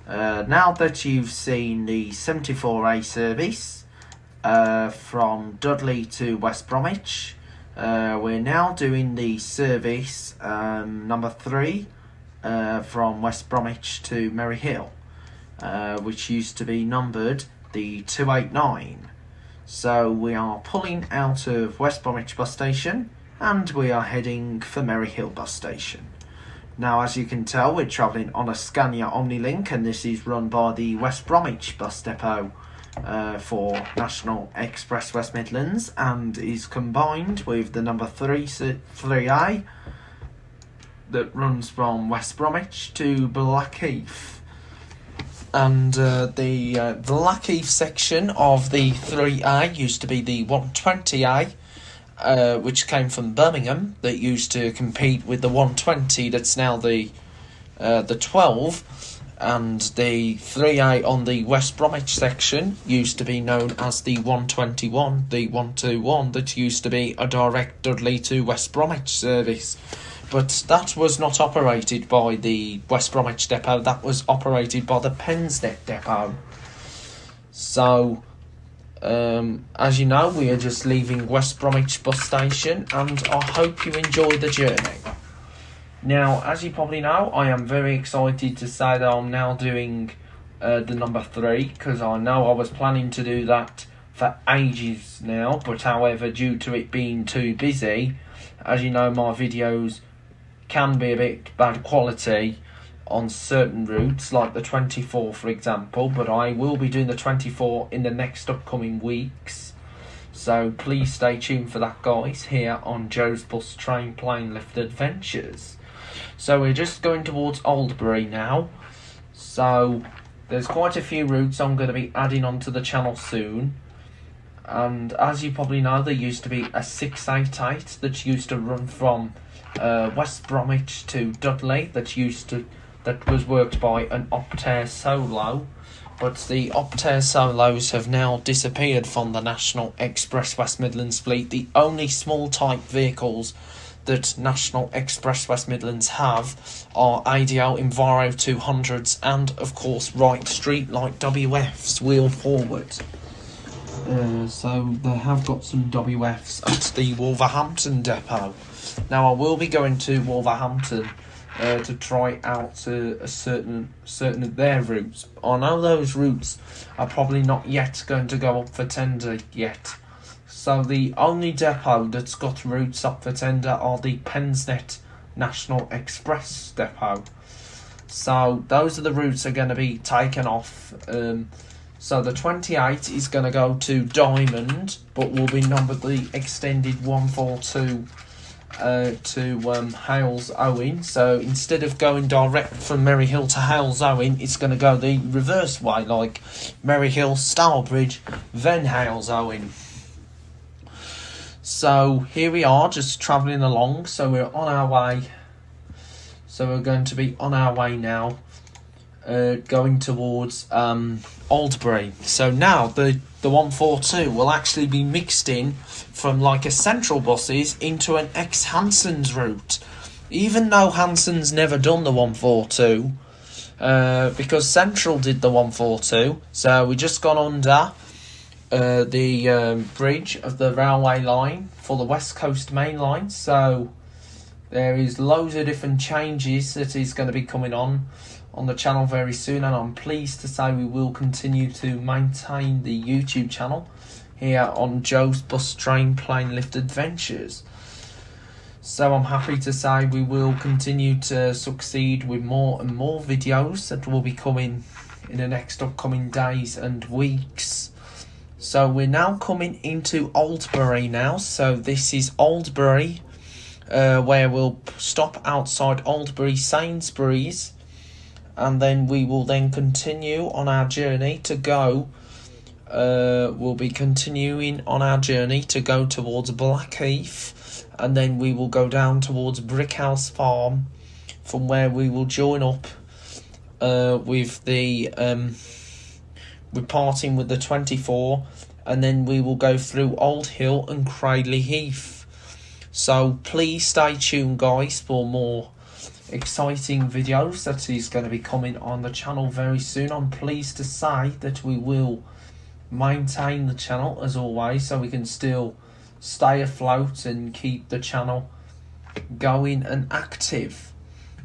Now that you've seen the 74A service from Dudley to West Bromwich, we're now doing the service number 3 from West Bromwich to Merry Hill, which used to be numbered the 289. So we are pulling out of West Bromwich bus station and we are heading for Merry Hill bus station. Now, as you can tell, we're travelling on a Scania Omnilink, and this is run by the West Bromwich bus depot for National Express West Midlands, and is combined with the number 3A that runs from West Bromwich to Blackheath. And the Blackheath section of the 3A used to be the 120A, which came from Birmingham, that used to compete with the 120 that's now the 12, and the 3A on the West Bromwich section used to be known as the 121, the 121, that used to be a direct Dudley to West Bromwich service. But that was not operated by the West Bromwich depot, that was operated by the Pensnet depot. So as you know, we are just leaving West Bromwich bus station, and I hope you enjoy the journey. Now, as you probably know, I am very excited to say that I'm now doing the number 3, because I know I was planning to do that for ages now, but however, due to it being too busy, as you know, my videos can be a bit bad quality on certain routes, like the 24 for example, but I will be doing the 24 in the next upcoming weeks, so please stay tuned for that, guys, here on Joe's Bus Train Plane Lift Adventures. So we're just going towards Oldbury now, so there's quite a few routes I'm going to be adding onto the channel soon, and as you probably know, there used to be a 688 that used to run from West Bromwich to Dudley, that was worked by an Optare Solo, but the Optare Solos have now disappeared from the National Express West Midlands fleet. The only small type vehicles that National Express West Midlands have are ADL Enviro 200s and, of course, Wright Street Light WFs, wheel forward. So they have got some WFs at the Wolverhampton depot. Now, I will be going to Wolverhampton to try out a certain of their routes. I know those routes are probably not yet going to go up for tender yet. So the only depot that's got routes up for tender are the Pensnet National Express depot. So those are the routes that are going to be taken off. So the 28 is going to go to Diamond, but will be numbered the extended 142 to Hales Owen. So instead of going direct from Merry Hill to Hales Owen, it's going to go the reverse way, like Merry Hill, Stourbridge, then Hales Owen. So here we are, just travelling along. So we're on our way. So we're going to be on our way now, going towards Oldbury. So now the 142 will actually be mixed in from like a Central buses into an ex-Hanson's route, even though Hanson's never done the 142, because Central did the 142. So we just gone under the bridge of the railway line for the West Coast Main Line. So there is loads of different changes that is going to be coming on the channel very soon, and I'm pleased to say we will continue to maintain the YouTube channel here on Joe's Bus Train Plane Lift Adventures. So I'm happy to say we will continue to succeed with more and more videos that will be coming in the next upcoming days and weeks. So we're now coming into Oldbury now. So this is Oldbury, where we'll stop outside Oldbury Sainsbury's, and then we will then continue on our journey to go. We'll be continuing on our journey to go towards Blackheath, and then we will go down towards Brickhouse Farm, from where we will join up with the we're parting with the 24, and then we will go through Old Hill and Cradley Heath. So please stay tuned, guys, for more exciting videos that is going to be coming on the channel very soon. I'm pleased to say that we will maintain the channel as always, so we can still stay afloat and keep the channel going and active.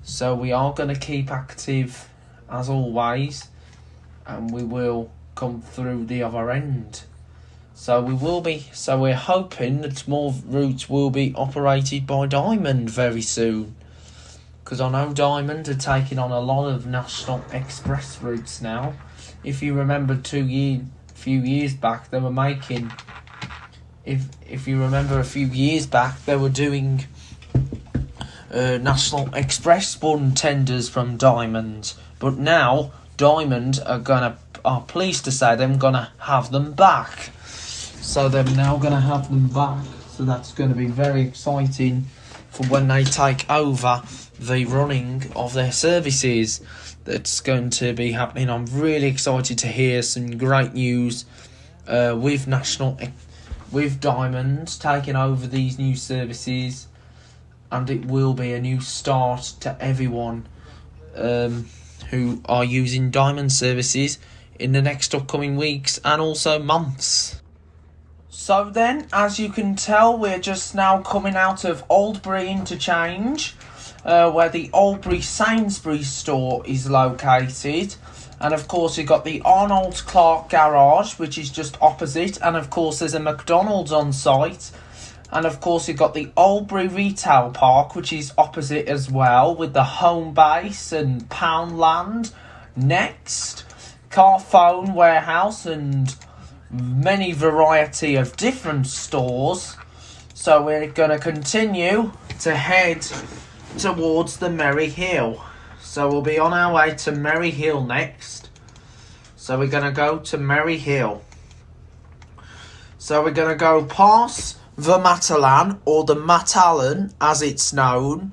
So we are going to keep active as always, and we will come through the other end. So we're hoping that more routes will be operated by Diamond very soon, because I know Diamond are taking on a lot of National Express routes now. If you remember few years back, they were making, if you remember a few years back, they were doing National Express won tenders from Diamond, but now Diamond are pleased to say they're gonna have them back. So they're now gonna have them back. So that's going to be very exciting for when they take over the running of their services. That's going to be happening. I'm really excited to hear some great news with Diamond taking over these new services, and it will be a new start to everyone who are using Diamond services in the next upcoming weeks and also months. So then, as you can tell, we're just now coming out of Oldbury Interchange, where the Oldbury Sainsbury's store is located. And of course you've got the Arnold Clark Garage, which is just opposite, and of course there's a McDonald's on site. And of course you've got the Oldbury Retail Park, which is opposite as well, with the Home Base and Poundland next, Carphone Warehouse, and many variety of different stores. So we're going to continue to head towards the Merry Hill. So we'll be on our way to Merry Hill next. So we're going to go to Merry Hill. So we're going to go past the Matalan, or the Matalan as it's known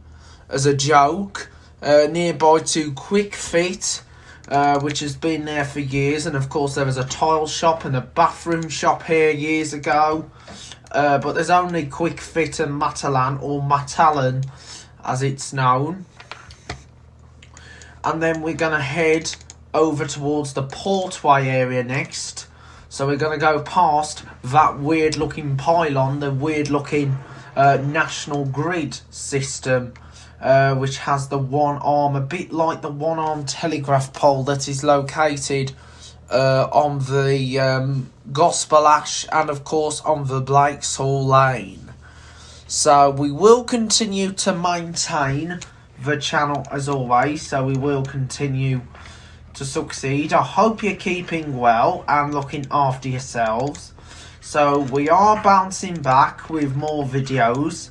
as a joke, nearby to Quick Fit, which has been there for years. And of course there was a tile shop and a bathroom shop here years ago, but there's only Quick Fit and Matalan, or Matalan as it's known. And then we're going to head over towards the Portway area next. So we're going to go past that weird looking pylon, the weird looking national grid system, which has the one arm, a bit like the one arm telegraph pole that is located on the Gospel Ash, and of course on the Blake's Hall Lane. So we will continue to maintain the channel as always, so we will continue to succeed. I hope you're keeping well and looking after yourselves. So we are bouncing back with more videos.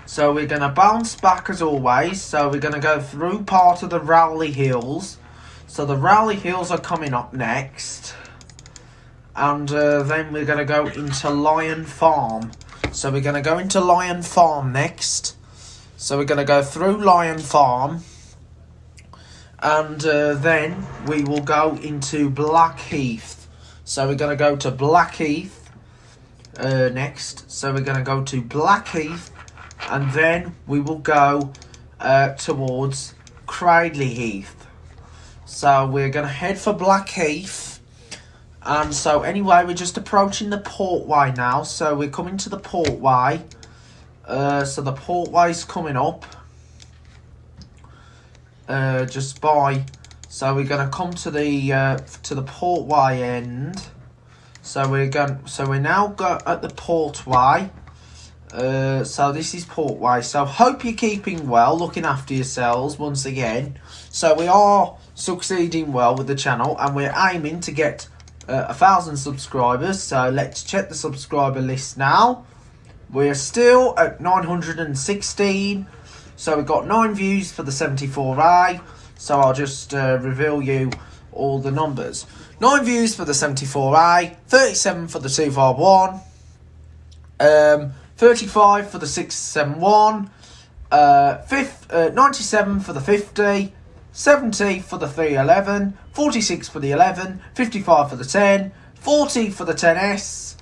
So we're going to bounce back as always. So we're going to go through part of the Rowley Hills. So the Rowley Hills are coming up next. And then we're going to go into Lion Farm. So we're going to go into Lion Farm next. So we're going to go through Lion Farm. And then we will go into Blackheath. So we're going to go to Blackheath next. So we're going to go to Blackheath. And then we will go towards Cradley Heath. So we're going to head for Blackheath. And so anyway, we're just approaching the Portway now. So we're coming to the Portway. So the Portway's coming up. Just by. So we're going to come to the Portway end. So we're now at the Portway. So this is Portway. So hope you're keeping well, looking after yourselves once again. So we are succeeding well with the channel, and we're aiming to get 1,000 subscribers. So let's check the subscriber list now. We're still at 916. So we've got 9 views for the 74A. So I'll just reveal you all the numbers. 9 views for the 74A, 37 for the 251, 35 for the 671, 97 for the 50, 70 for the 311, 46 for the 11, 55 for the 10, 40 for the 10S,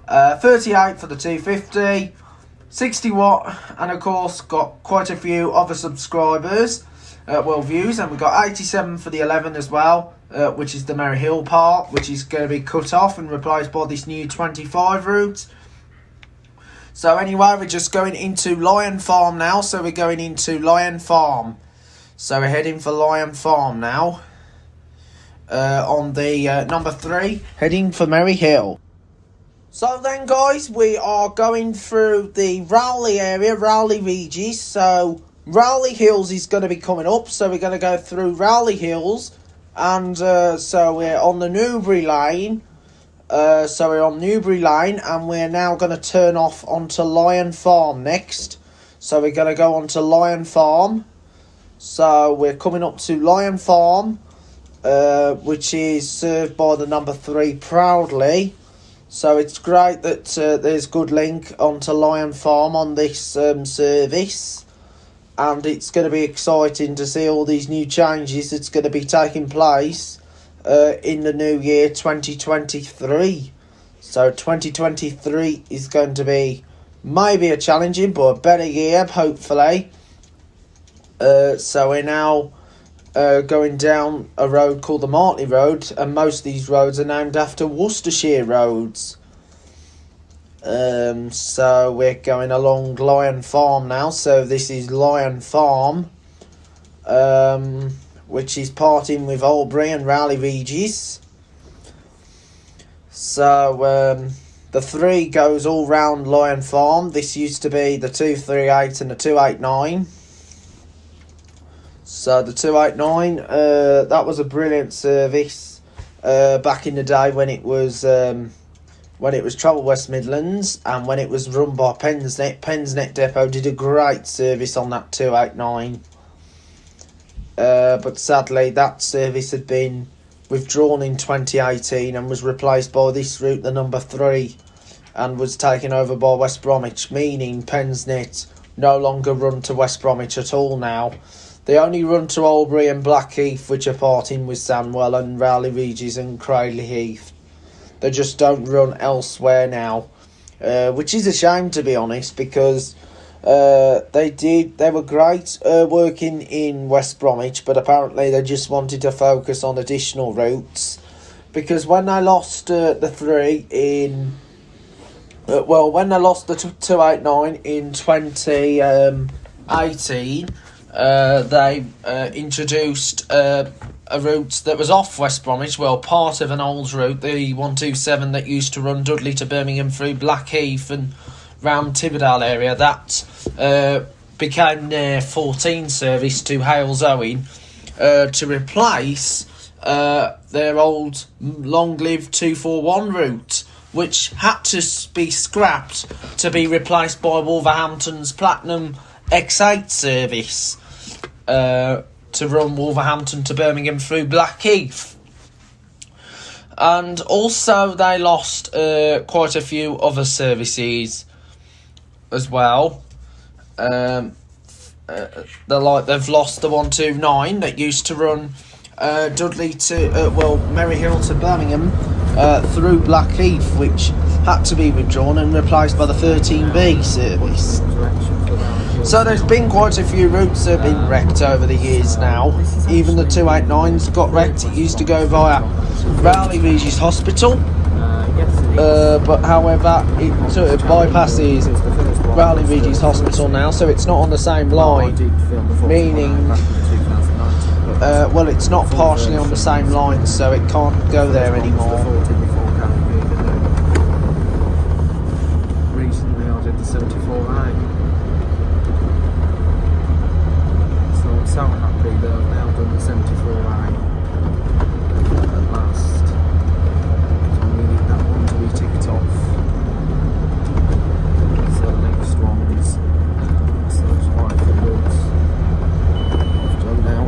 38 for the 250, 60 watt, and of course got quite a few other subscribers, views, and we got 87 for the 11 as well, which is the Merry Hill part, which is going to be cut off and replaced by this new 25 route. So anyway, we're just going into Lion Farm now. So we're going into Lion Farm. So we're heading for Lion Farm now. On the number 3, heading for Merry Hill. So then, guys, we are going through the Rowley area, Rowley Regis. So Rowley Hills is going to be coming up. So we're going to go through Rowley Hills. And so we're on the Newbury Lane. So we're on Newbury Lane, and we're now going to turn off onto Lion Farm next. So we're going to go on to Lion Farm. So we're coming up to Lion Farm, which is served by the number 3 proudly. So it's great that there's good link onto Lion Farm on this service. And it's going to be exciting to see all these new changes that's going to be taking place in the new year 2023. So 2023 is going to be maybe a challenging but a better year, hopefully. So we're now going down a road called the Martley Road, and most of these roads are named after Worcestershire roads. So we're going along Lion Farm now. So this is Lion Farm, which is parting with Albury and Rowley Regis. So the 3 goes all round Lion Farm. This used to be the 238 and the 289. So the 289, that was a brilliant service back in the day when it was Travel West Midlands, and when it was run by Pensnet. Pensnet Depot did a great service on that 289. But sadly that service had been withdrawn in 2018 and was replaced by this route, the number 3, and was taken over by West Bromwich, meaning Pensnet no longer run to West Bromwich at all now. They only run to Albury and Blackheath, which are parting with Sandwell and Rowley Regis and Cradley Heath. They just don't run elsewhere now, which is a shame, to be honest, because they were great working in West Bromwich, but apparently they just wanted to focus on additional routes, because when they lost the 3 in when they lost the 289 in 2018, they introduced a route that was off West Bromwich, part of an old route, the 127 that used to run Dudley to Birmingham through Blackheath and round Tibberdale area. That became their 14 service to Hales Owen to replace their old long-lived 241 route, which had to be scrapped to be replaced by Wolverhampton's Platinum X8 service to run Wolverhampton to Birmingham through Blackheath. And also they lost quite a few other services as well. They've lost the 129 that used to run Dudley to Merry Hill to Birmingham through Blackheath, which had to be withdrawn and replaced by the 13B service. So there's been quite a few routes that have been wrecked over the years now. Even the 289's got wrecked. It used to go via Rowley Regis Hospital, but however it bypasses Rowley Regis Hospital now, so it's not on the same line, meaning it's not partially on the same line, so it can't go there anymore. Recently I did the 74A, so I'm so happy that I've now done the 74A at last. So I'm going to need that one to be ticked off. So the next one's Search Life and Woods. I've done now.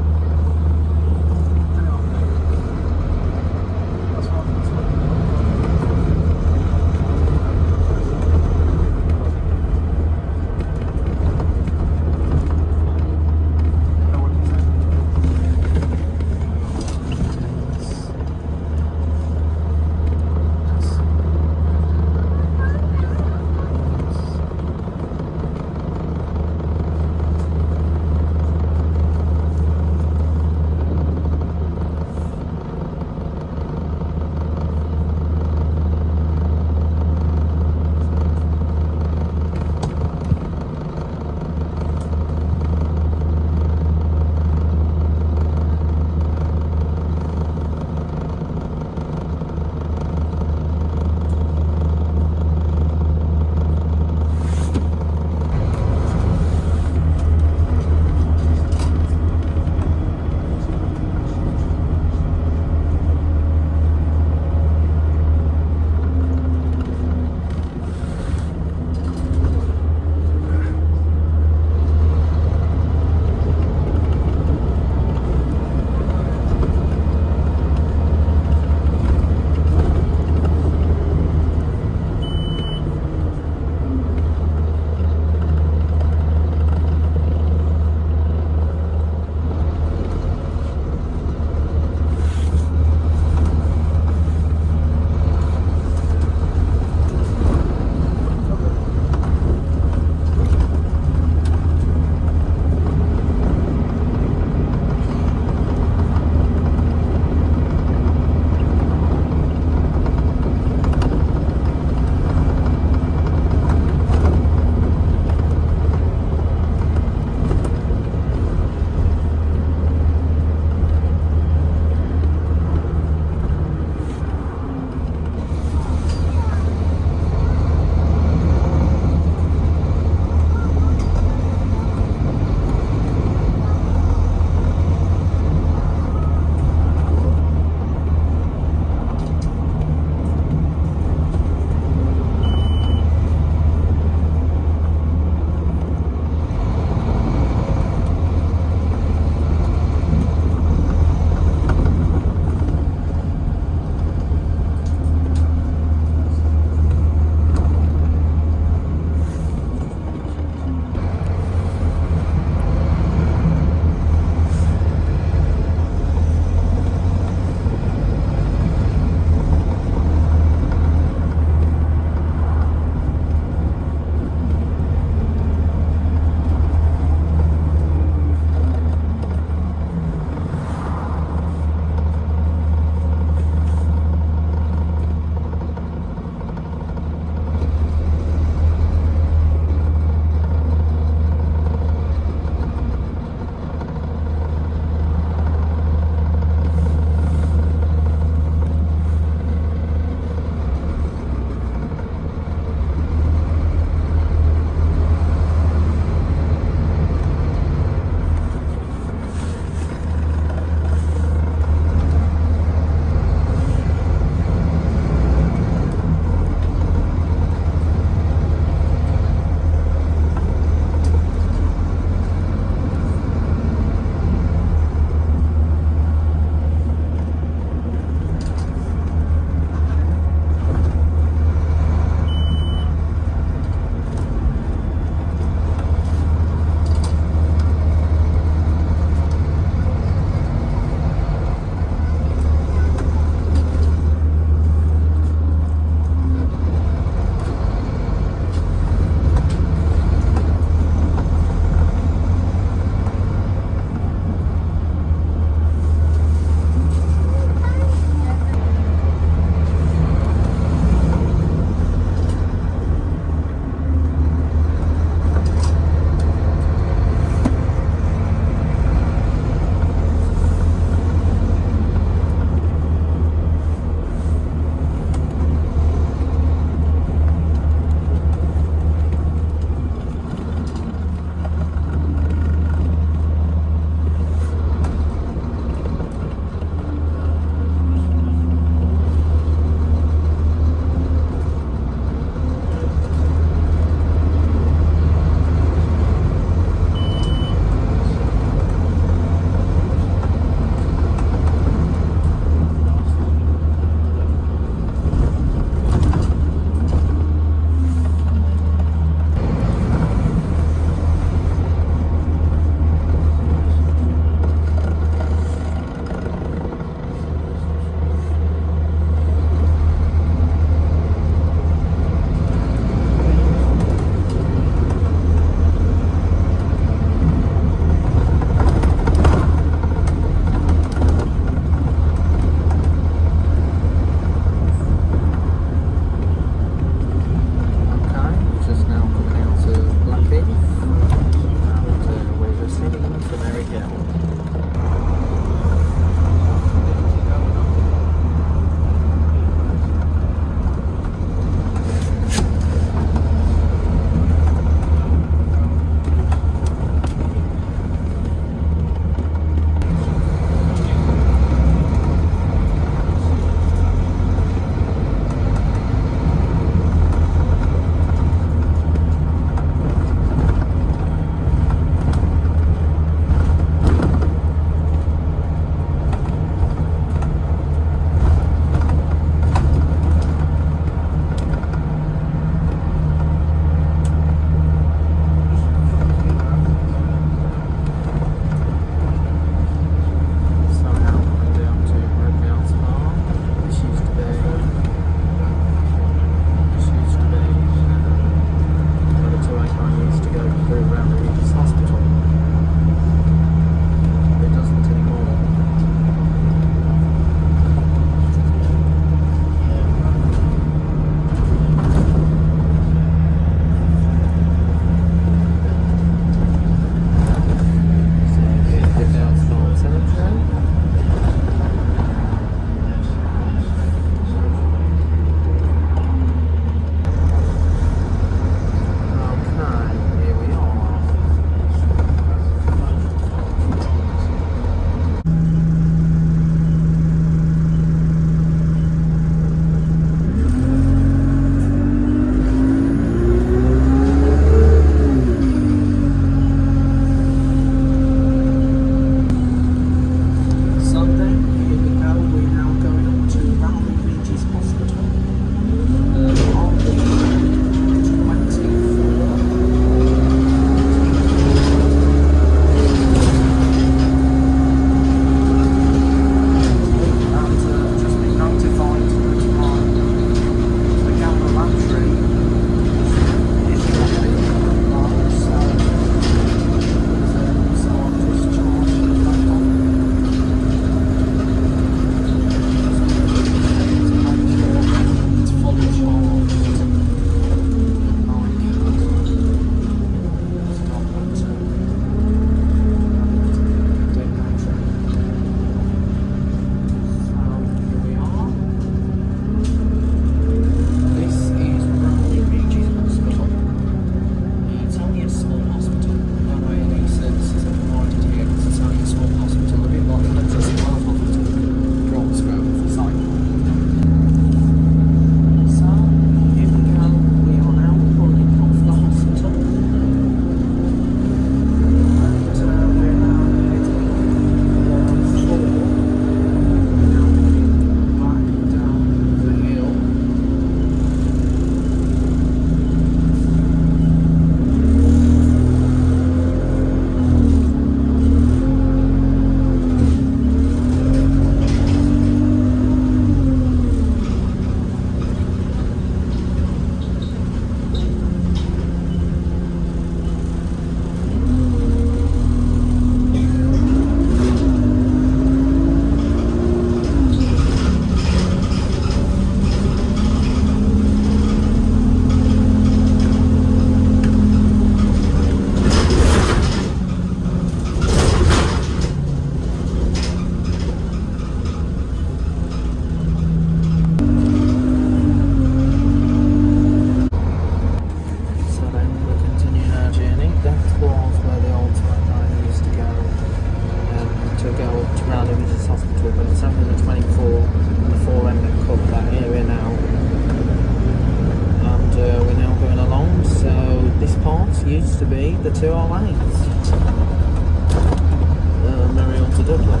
Muriel to Dublin.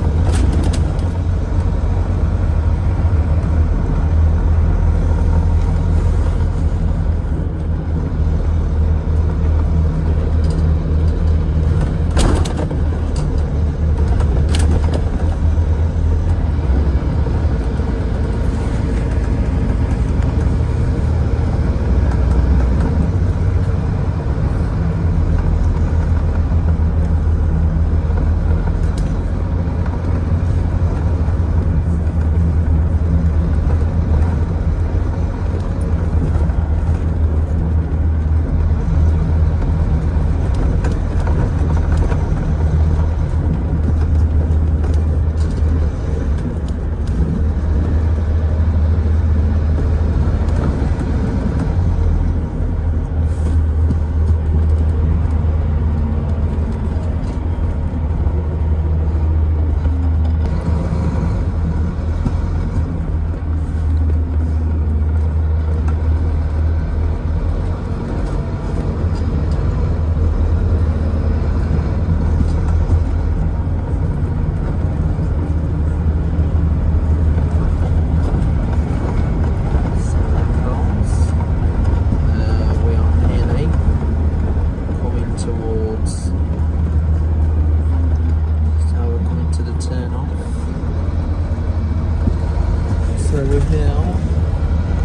So we've now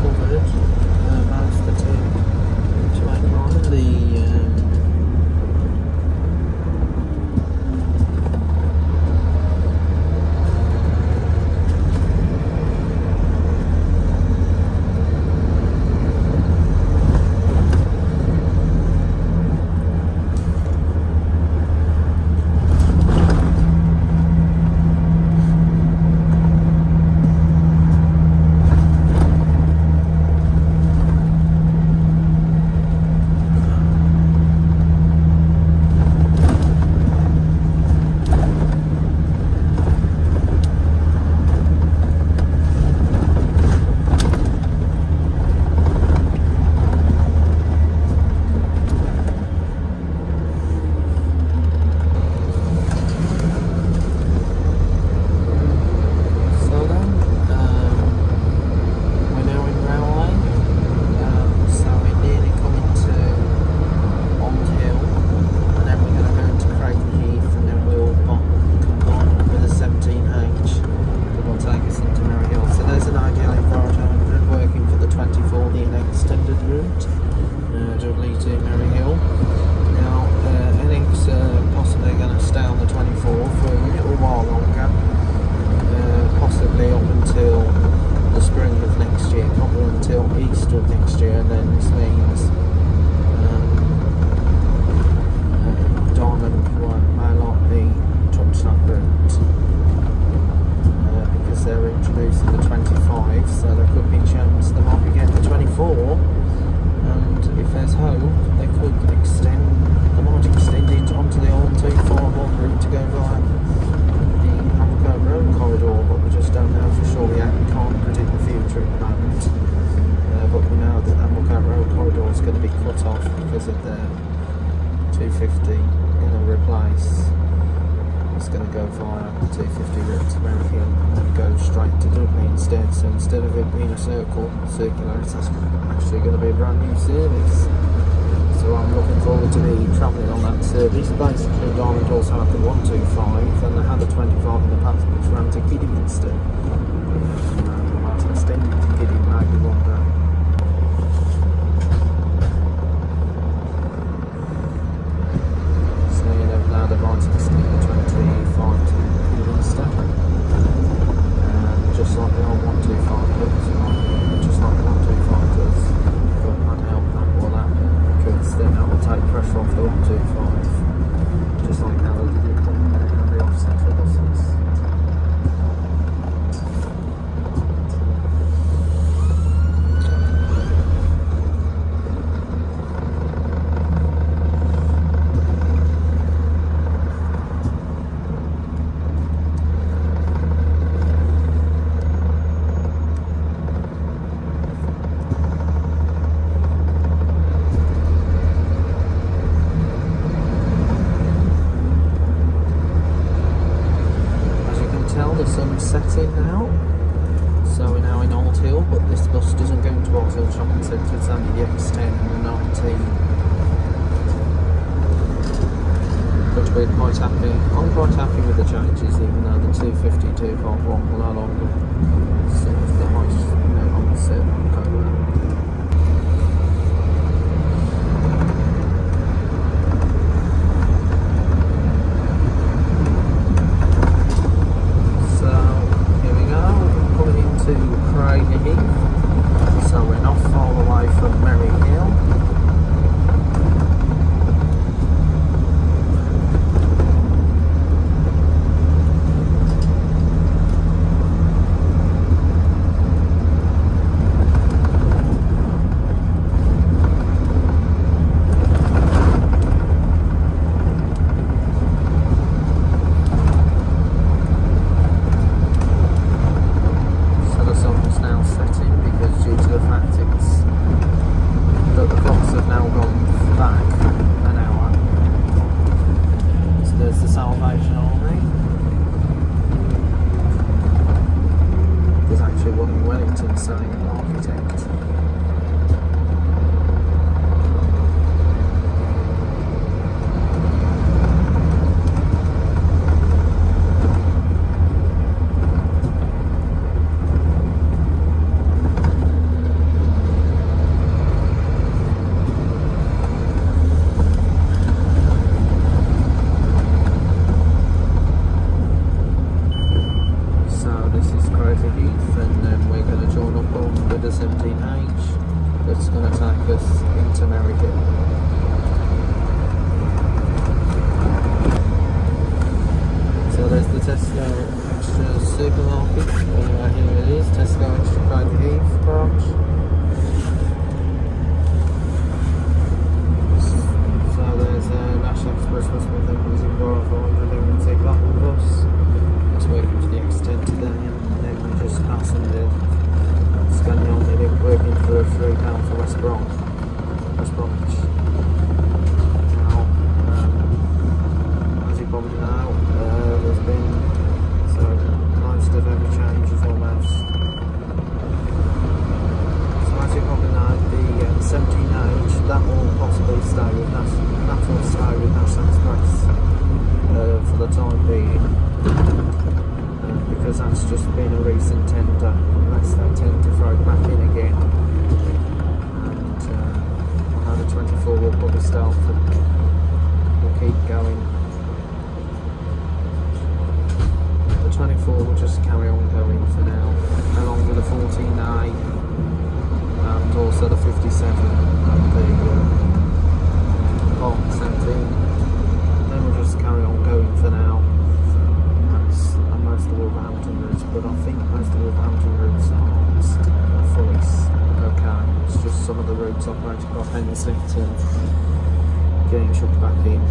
covered most of the to ignore the circular, it's actually going to be a brand new service. So I'm looking forward to be travelling on that service. Basically, Diamond also had the 125 and they had the 25 in the past, which ran to Kidderminster. I might extend it to Kidderminster maybe one day. So now they're going to extend the 25 to Kidderminster. Just like the old 125 looks like. Just like the 125 does, but I'd help that will happen because then that will take pressure off the 125, just like how they did it on the offset for buses. set in now. So we're now in Old Hill, but this bus doesn't go into Old Hill Shopping Centre, it's only the X10 and the 19. But we're quite happy, I'm quite happy with the changes, even though the 250, 251 will no longer serve the high, no longer serve on Polo. To Craig Heath, so we're not far away from Merry Hill. That's going to take us into Merry Hill. So there's the Tesco Extra supermarket. Here it is, Tesco Extra Craig Heath branch. So there's a National Express bus with them using Borough 400 Platinum bus. Just waiting for the X10 today, and then we just pass and scanning on, they've been working for £3 for West Bromwich. Now, as you probably know, there's been, so most of every change is almost, so as you probably know, the 17H, that will possibly stay with National Express for the time being. Because that's just been a recent tender, unless they tend to throw it back in again. And I know the 24 will probably start and will keep going. The 24 will just carry on going for now, along with the 14A and also the 57 and the Part 17. Then we'll just carry on going for now. Most of the Wolverhampton routes, but I think most of the Wolverhampton routes are fully okay. It's just some of the routes operated by Pensett getting shoved back in.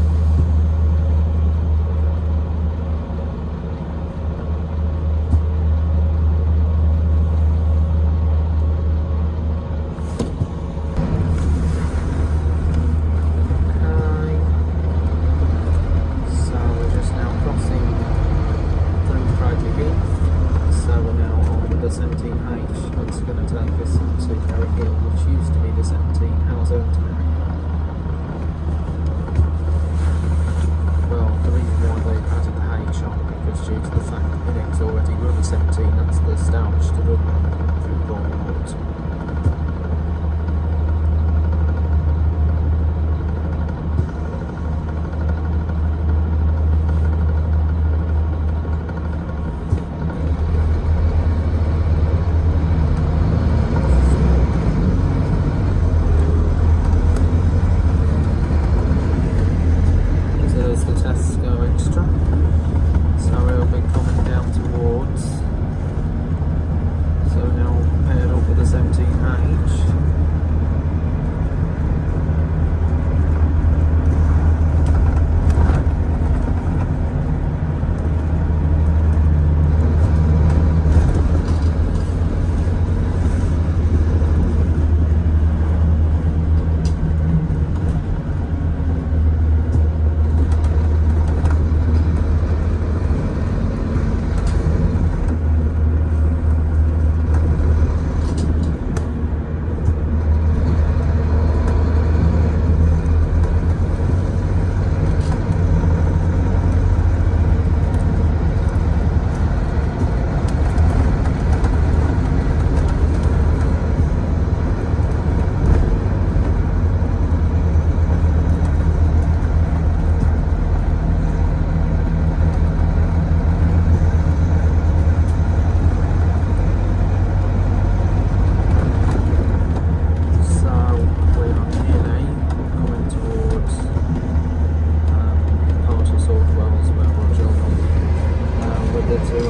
to 8.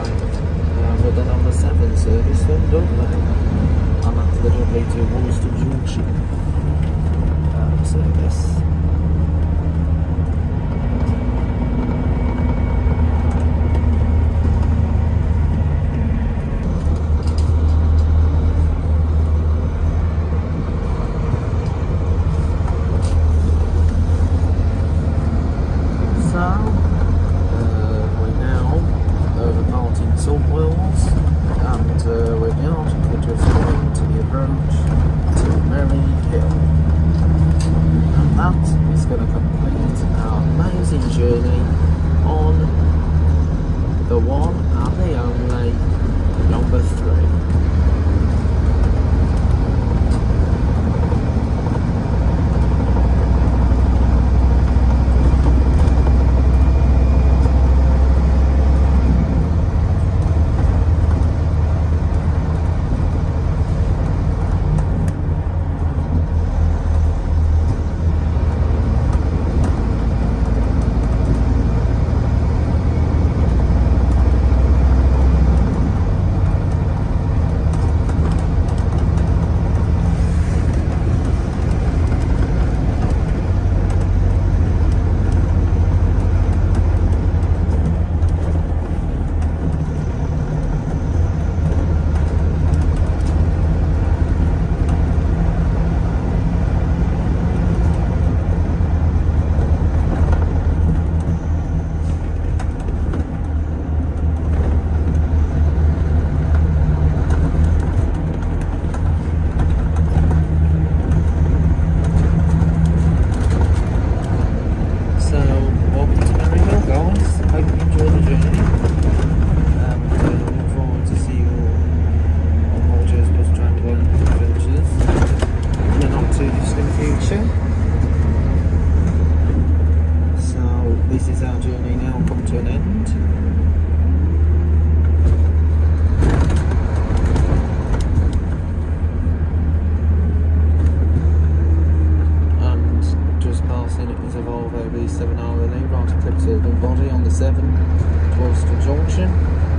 But then on the 7 service from Dudley, and that's the Dudley to Woolston Junction service. Journey on the one and the only number 3. This is our journey now come to an end. And just passing it is a Volvo B7 RLE right eclipse urban body on the 7 towards the junction.